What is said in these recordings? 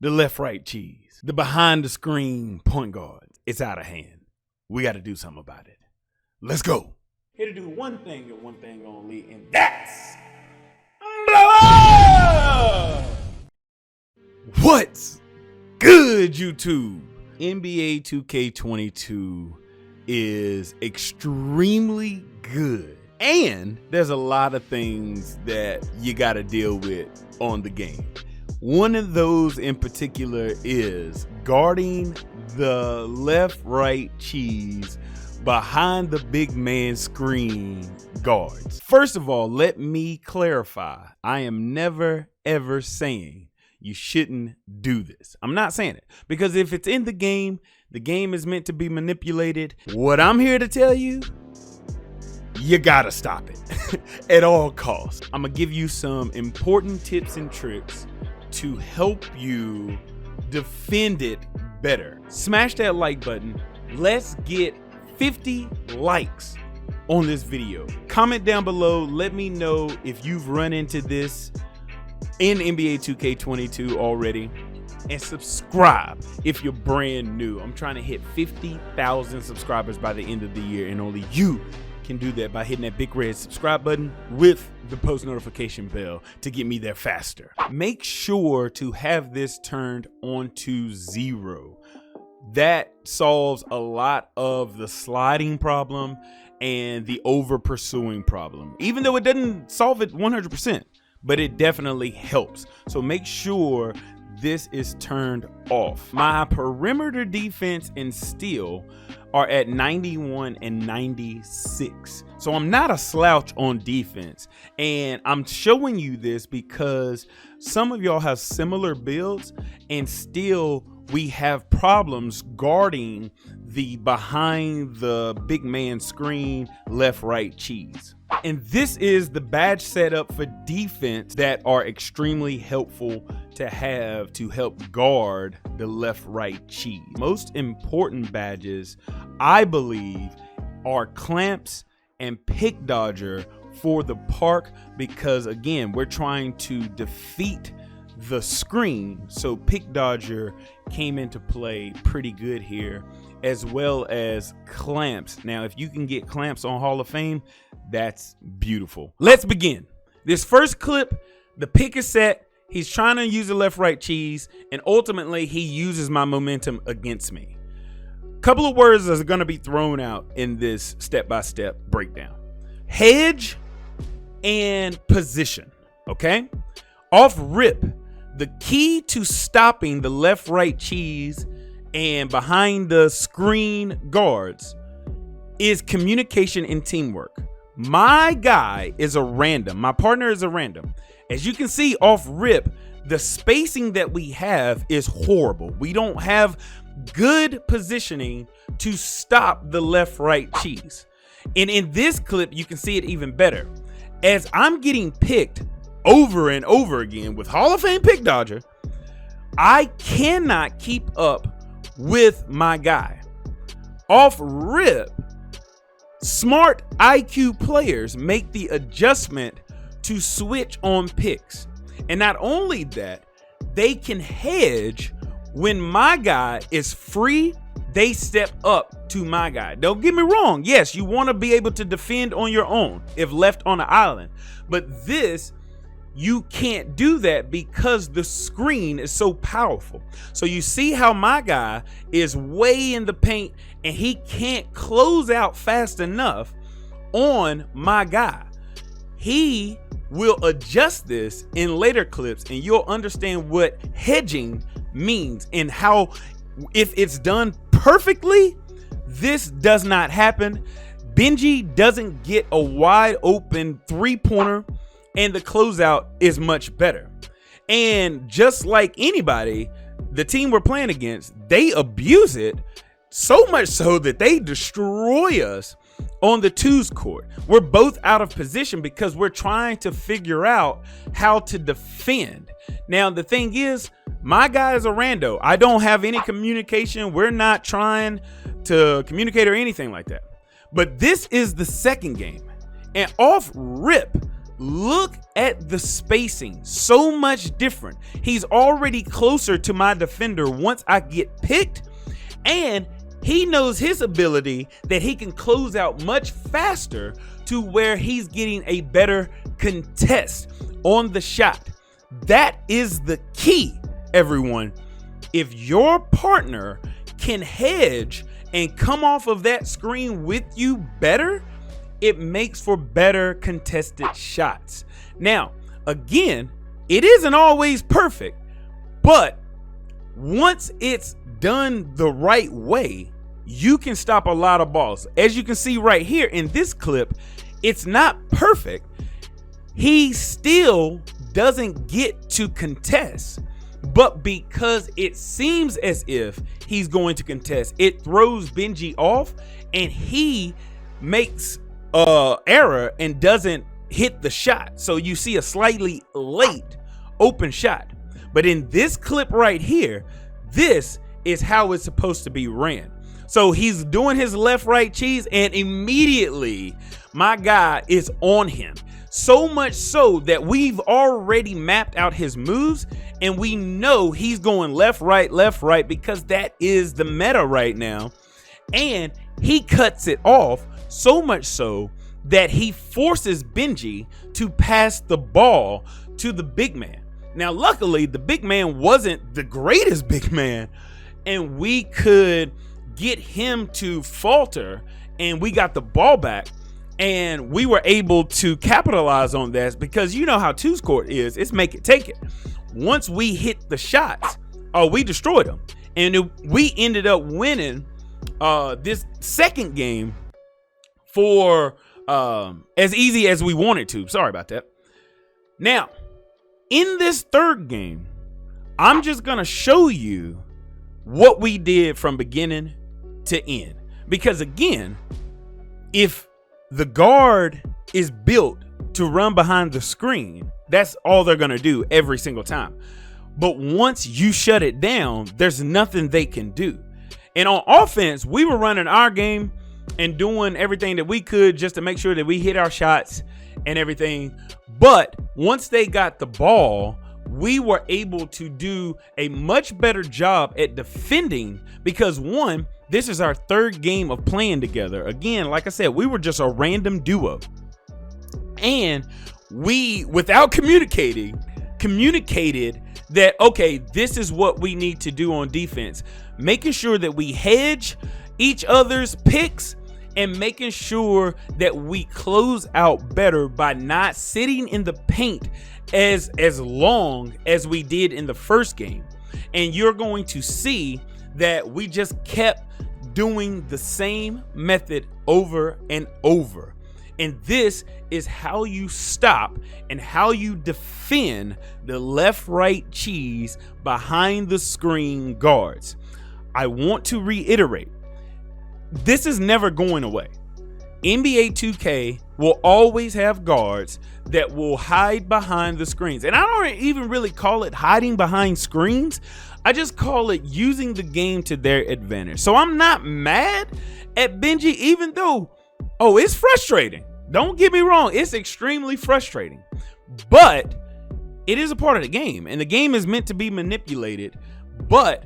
the left-right cheese, the behind-the-screen point guard. It's out of hand. We got to do something about it. Let's go. Here to do one thing and one thing only, and that's blow up! What's good, YouTube? NBA 2K22 is extremely good. And there's a lot of things that you got to deal with on the game. One of those in particular is guarding the left-right cheese behind the big man screen guards. First of all, let me clarify. I am never, ever saying you shouldn't do this. I'm not saying it because if it's in the game is meant to be manipulated. What I'm here to tell you, you gotta stop it at all costs. I'm gonna give you some important tips and tricks to help you defend it better. Smash that like button. Let's get 50 likes on this video. Comment down below. Let me know if you've run into this in NBA 2K22 already. And subscribe if you're brand new. I'm trying to hit 50,000 subscribers by the end of the year, and only you can do that by hitting that big red subscribe button with the post notification bell to get me there faster. Make sure to have this turned on to 0. That solves a lot of the sliding problem and the over pursuing problem, even though it doesn't solve it 100%, but it definitely helps. So make sure this is turned off. My perimeter defense and steal are at 91 and 96. So I'm not a slouch on defense. And I'm showing you this because some of y'all have similar builds and still we have problems guarding the behind the big man screen left-right cheese. And this is the badge setup for defense that are extremely helpful to have to help guard the left-right cheese. Most important badges, I believe, are clamps and pick dodger for the park because, again, we're trying to defeat the screen. So pick dodger came into play pretty good here, as well as clamps. Now, if you can get clamps on Hall of Fame, that's beautiful. Let's begin. This first clip, the pick is set. He's trying to use the left-right cheese, and ultimately he uses my momentum against me. Couple of words are going to be thrown out in this step-by-step breakdown. Hedge and position, okay? Off rip, the key to stopping the left-right cheese and behind the screen guards is communication and teamwork. My guy is a random. My partner is a random. As you can see off rip, the spacing that we have is horrible. We don't have good positioning to stop the left-right cheese. And in this clip, you can see it even better. As I'm getting picked over and over again with Hall of Fame pick dodger, I cannot keep up with my guy. Off rip, smart IQ players make the adjustment to switch on picks. And not only that, they can hedge when my guy is free. They step up to my guy. Don't get me wrong. Yes, you want to be able to defend on your own if left on an island. But this, you can't do that because the screen is so powerful. So you see how my guy is way in the paint and he can't close out fast enough on my guy. He will adjust this in later clips and you'll understand what hedging means and how, if it's done perfectly, this does not happen. Benji doesn't get a wide open three-pointer and the closeout is much better. And just like anybody, the team we're playing against, they abuse it so much so that they destroy us on the twos court. We're both out of position because we're trying to figure out how to defend. Now, the thing is, my guy is a rando. I don't have any communication. We're not trying to communicate or anything like that. But this is the second game. And off rip, look at the spacing, so much different. He's already closer to my defender once I get picked, and he knows his ability that he can close out much faster to where he's getting a better contest on the shot. That is the key, everyone. If your partner can hedge and come off of that screen with you better, it makes for better contested shots. Now, again, it isn't always perfect, but once it's done the right way, you can stop a lot of balls. As you can see right here in this clip, it's not perfect. He still doesn't get to contest, but because it seems as if he's going to contest, it throws Benji off and he makes error and doesn't hit the shot. So you see a slightly late open shot. But in this clip right here, this is how it's supposed to be ran. So he's doing his left right cheese and immediately my guy is on him. So much so that we've already mapped out his moves and we know he's going left, right, because that is the meta right now. And he cuts it off so much so that he forces Benji to pass the ball to the big man. Now, luckily, the big man wasn't the greatest big man and we could get him to falter and we got the ball back. And we were able to capitalize on that because you know how twos court is. It's make it, take it. Once we hit the shots, we destroyed them. And we ended up winning this second game for as easy as we wanted to. Sorry about that. Now, in this third game, I'm just going to show you what we did from beginning to end. Because again, if the guard is built to run behind the screen, that's all they're going to do every single time. But once you shut it down, there's nothing they can do. And on offense, we were running our game and doing everything that we could just to make sure that we hit our shots and everything. But once they got the ball, we were able to do a much better job at defending because one, this is our third game of playing together. Again, like I said, we were just a random duo. And we, without communicated that, okay, this is what we need to do on defense. Making sure that we hedge each other's picks and making sure that we close out better by not sitting in the paint as long as we did in the first game. And you're going to see that we just kept doing the same method over and over. And this is how you stop and how you defend the left-right cheese behind the screen guards. I want to reiterate, this is never going away. NBA 2K will always have guards that will hide behind the screens. And I don't even really call it hiding behind screens. I just call it using the game to their advantage. So I'm not mad at Benji, even though, it's frustrating. Don't get me wrong. It's extremely frustrating, but it is a part of the game and the game is meant to be manipulated. But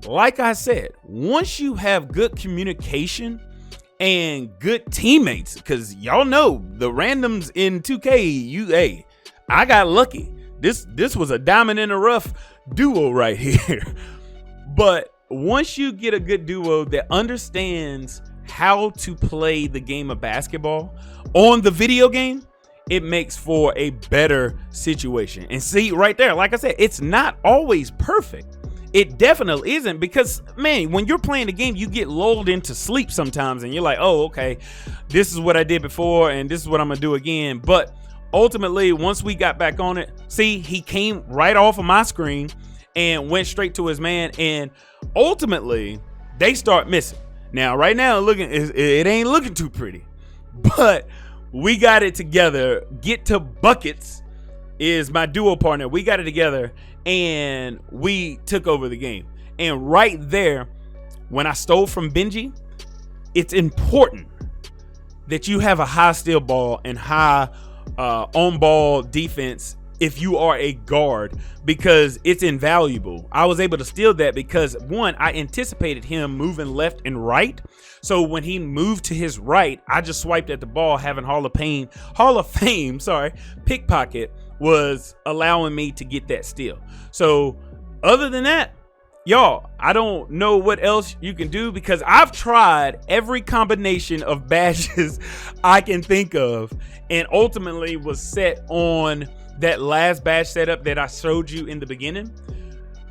like I said, once you have good communication and good teammates, because y'all know the randoms in 2K, I got lucky. This was a diamond in the rough duo right here. But once you get a good duo that understands how to play the game of basketball on the video game, it makes for a better situation. And see right there, like I said, it's not always perfect. It definitely isn't, because man, when you're playing the game, you get lulled into sleep sometimes and you're like, oh, okay, this is what I did before and this is what I'm gonna do again. But ultimately, once we got back on it, see, he came right off of my screen and went straight to his man, and ultimately they start missing. Now, right now, it ain't looking too pretty, but we got it together. Get to Buckets is my duo partner. We got it together and we took over the game. And right there, when I stole from Benji, it's important that you have a high steal ball and high on ball defense if you are a guard, because it's invaluable. I was able to steal that because, one, I anticipated him moving left and right. So when he moved to his right, I just swiped at the ball, having Hall of Fame, pickpocket was allowing me to get that steal. So other than that, y'all, I don't know what else you can do, because I've tried every combination of badges I can think of and ultimately was set on that last badge setup that I showed you in the beginning,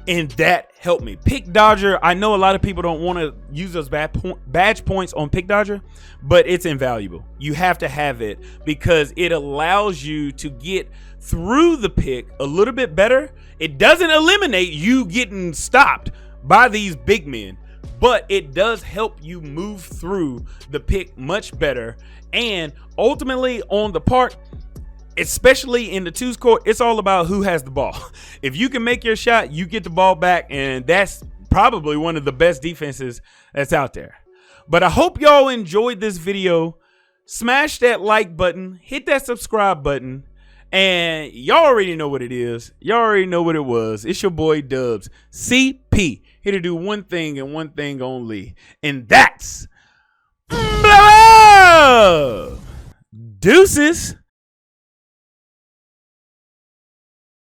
and that helped me. Pick Dodger, I know a lot of people don't want to use those badge points on Pick Dodger, but it's invaluable. You have to have it because it allows you to get through the pick a little bit better. It doesn't eliminate you getting stopped by these big men, but it does help you move through the pick much better. And ultimately on the park, especially in the twos court, it's all about who has the ball. If you can make your shot, you get the ball back, and that's probably one of the best defenses that's out there. But I hope y'all enjoyed this video. Smash that like button, hit that subscribe button, and y'all already know what it is. Y'all already know what it was. It's your boy Dubs, CP, here to do one thing and one thing only, and that's blah, blah. Deuces.